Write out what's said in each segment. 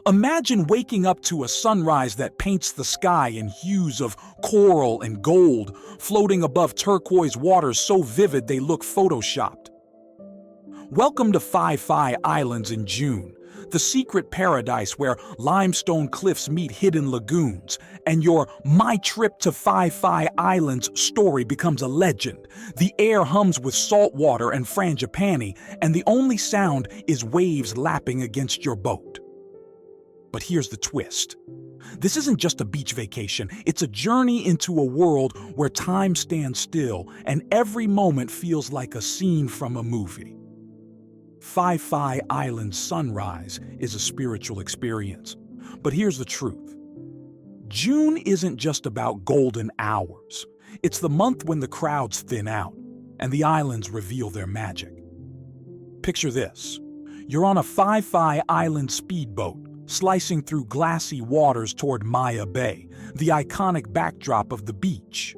Imagine waking up to a sunrise that paints the sky in hues of coral and gold, floating above turquoise waters so vivid they look photoshopped. Welcome to Phi Phi Islands in June, the secret paradise where limestone cliffs meet hidden lagoons, and your "My Trip to Phi Phi Islands" story becomes a legend. The air hums with salt water and frangipani, and the only sound is waves lapping against your boat. But here's the twist. This isn't just a beach vacation, it's a journey into a world where time stands still and every moment feels like a scene from a movie. Phi Phi Island's sunrise is a spiritual experience. But here's the truth. June isn't just about golden hours. It's the month when the crowds thin out and the islands reveal their magic. Picture this. You're on a Phi Phi Island speedboat, slicing through glassy waters toward Maya Bay, the iconic backdrop of the beach.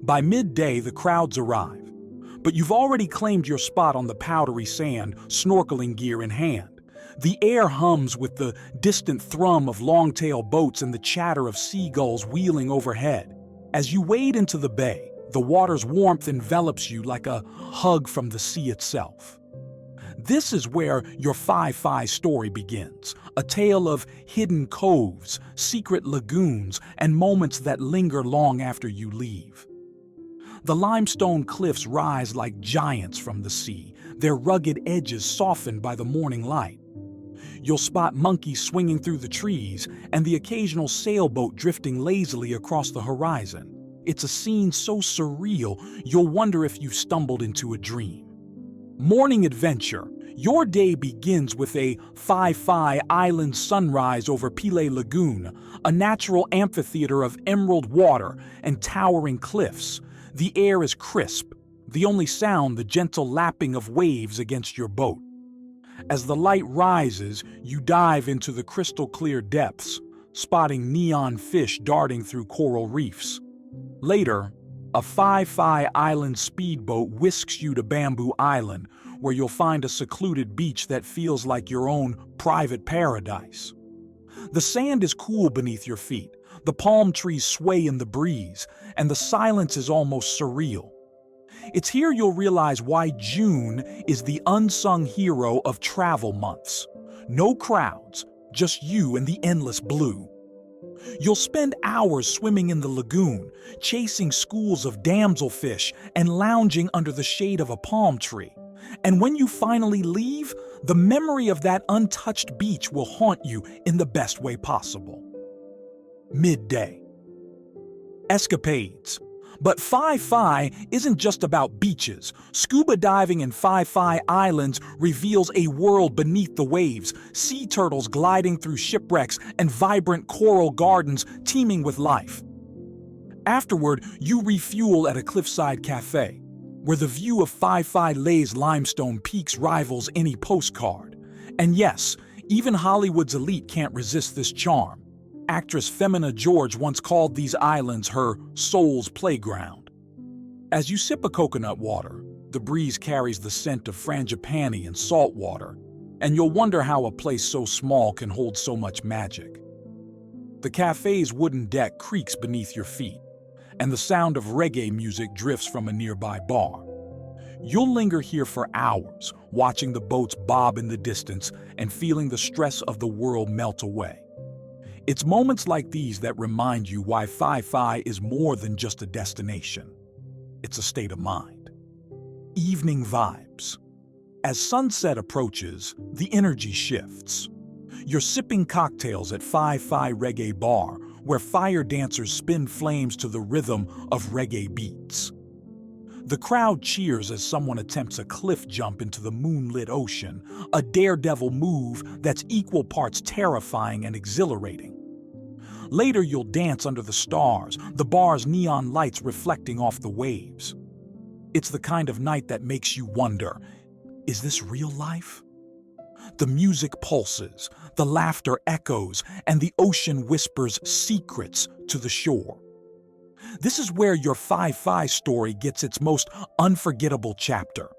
By midday, the crowds arrive. But you've already claimed your spot on the powdery sand, snorkeling gear in hand. The air hums with the distant thrum of long-tail boats and the chatter of seagulls wheeling overhead. As you wade into the bay, the water's warmth envelops you like a hug from the sea itself. This is where your Phi Phi story begins, a tale of hidden coves, secret lagoons, and moments that linger long after you leave. The limestone cliffs rise like giants from the sea, their rugged edges softened by the morning light. You'll spot monkeys swinging through the trees and the occasional sailboat drifting lazily across the horizon. It's a scene so surreal, you'll wonder if you've stumbled into a dream. Morning adventure. Your day begins with a Phi Phi Island sunrise over Pile Lagoon, a natural amphitheater of emerald water and towering cliffs. The air is crisp, the only sound the gentle lapping of waves against your boat. As the light rises, you dive into the crystal-clear depths, spotting neon fish darting through coral reefs. Later, a Phi Phi Island speedboat whisks you to Bamboo Island, where you'll find a secluded beach that feels like your own private paradise. The sand is cool beneath your feet, the palm trees sway in the breeze, and the silence is almost surreal. It's here you'll realize why June is the unsung hero of travel months. No crowds, just you and the endless blue. You'll spend hours swimming in the lagoon, chasing schools of damselfish and lounging under the shade of a palm tree. And when you finally leave, the memory of that untouched beach will haunt you in the best way possible. Midday. Escapades. But Phi Phi isn't just about beaches. Scuba diving in Phi Phi Islands reveals a world beneath the waves, sea turtles gliding through shipwrecks and vibrant coral gardens teeming with life. Afterward, you refuel at a cliffside cafe, where the view of Phi Phi Lay's limestone peaks rivals any postcard. And yes, even Hollywood's elite can't resist this charm. Actress Femina George once called these islands her soul's playground. As you sip a coconut water, the breeze carries the scent of frangipani and salt water, and you'll wonder how a place so small can hold so much magic. The cafe's wooden deck creaks beneath your feet, and the sound of reggae music drifts from a nearby bar. You'll linger here for hours, watching the boats bob in the distance and feeling the stress of the world melt away. It's moments like these that remind you why Phi Phi is more than just a destination. It's a state of mind. Evening vibes. As sunset approaches, the energy shifts. You're sipping cocktails at Phi Phi Reggae Bar, where fire dancers spin flames to the rhythm of reggae beats. The crowd cheers as someone attempts a cliff jump into the moonlit ocean, a daredevil move that's equal parts terrifying and exhilarating. Later, you'll dance under the stars, the bar's neon lights reflecting off the waves. It's the kind of night that makes you wonder, is this real life? The music pulses, the laughter echoes, and the ocean whispers secrets to the shore. This is where your Phi Phi story gets its most unforgettable chapter.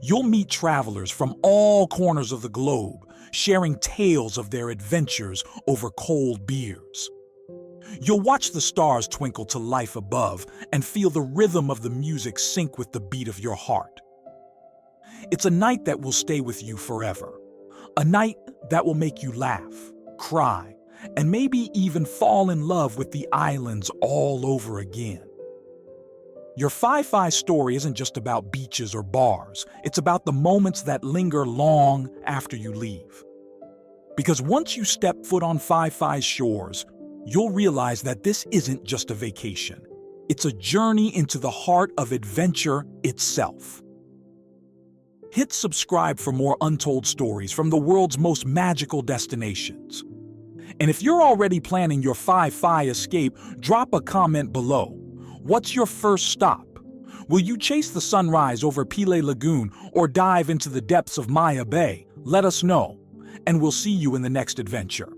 You'll meet travelers from all corners of the globe, sharing tales of their adventures over cold beers. You'll watch the stars twinkle to life above and feel the rhythm of the music sync with the beat of your heart. It's a night that will stay with you forever. A night that will make you laugh, cry, and maybe even fall in love with the islands all over again. Your Phi Phi story isn't just about beaches or bars. It's about the moments that linger long after you leave. Because once you step foot on Phi Phi's shores, you'll realize that this isn't just a vacation. It's a journey into the heart of adventure itself. Hit subscribe for more untold stories from the world's most magical destinations. And if you're already planning your Phi Phi escape, drop a comment below. What's your first stop? Will you chase the sunrise over Pile Lagoon or dive into the depths of Maya Bay? Let us know, and we'll see you in the next adventure.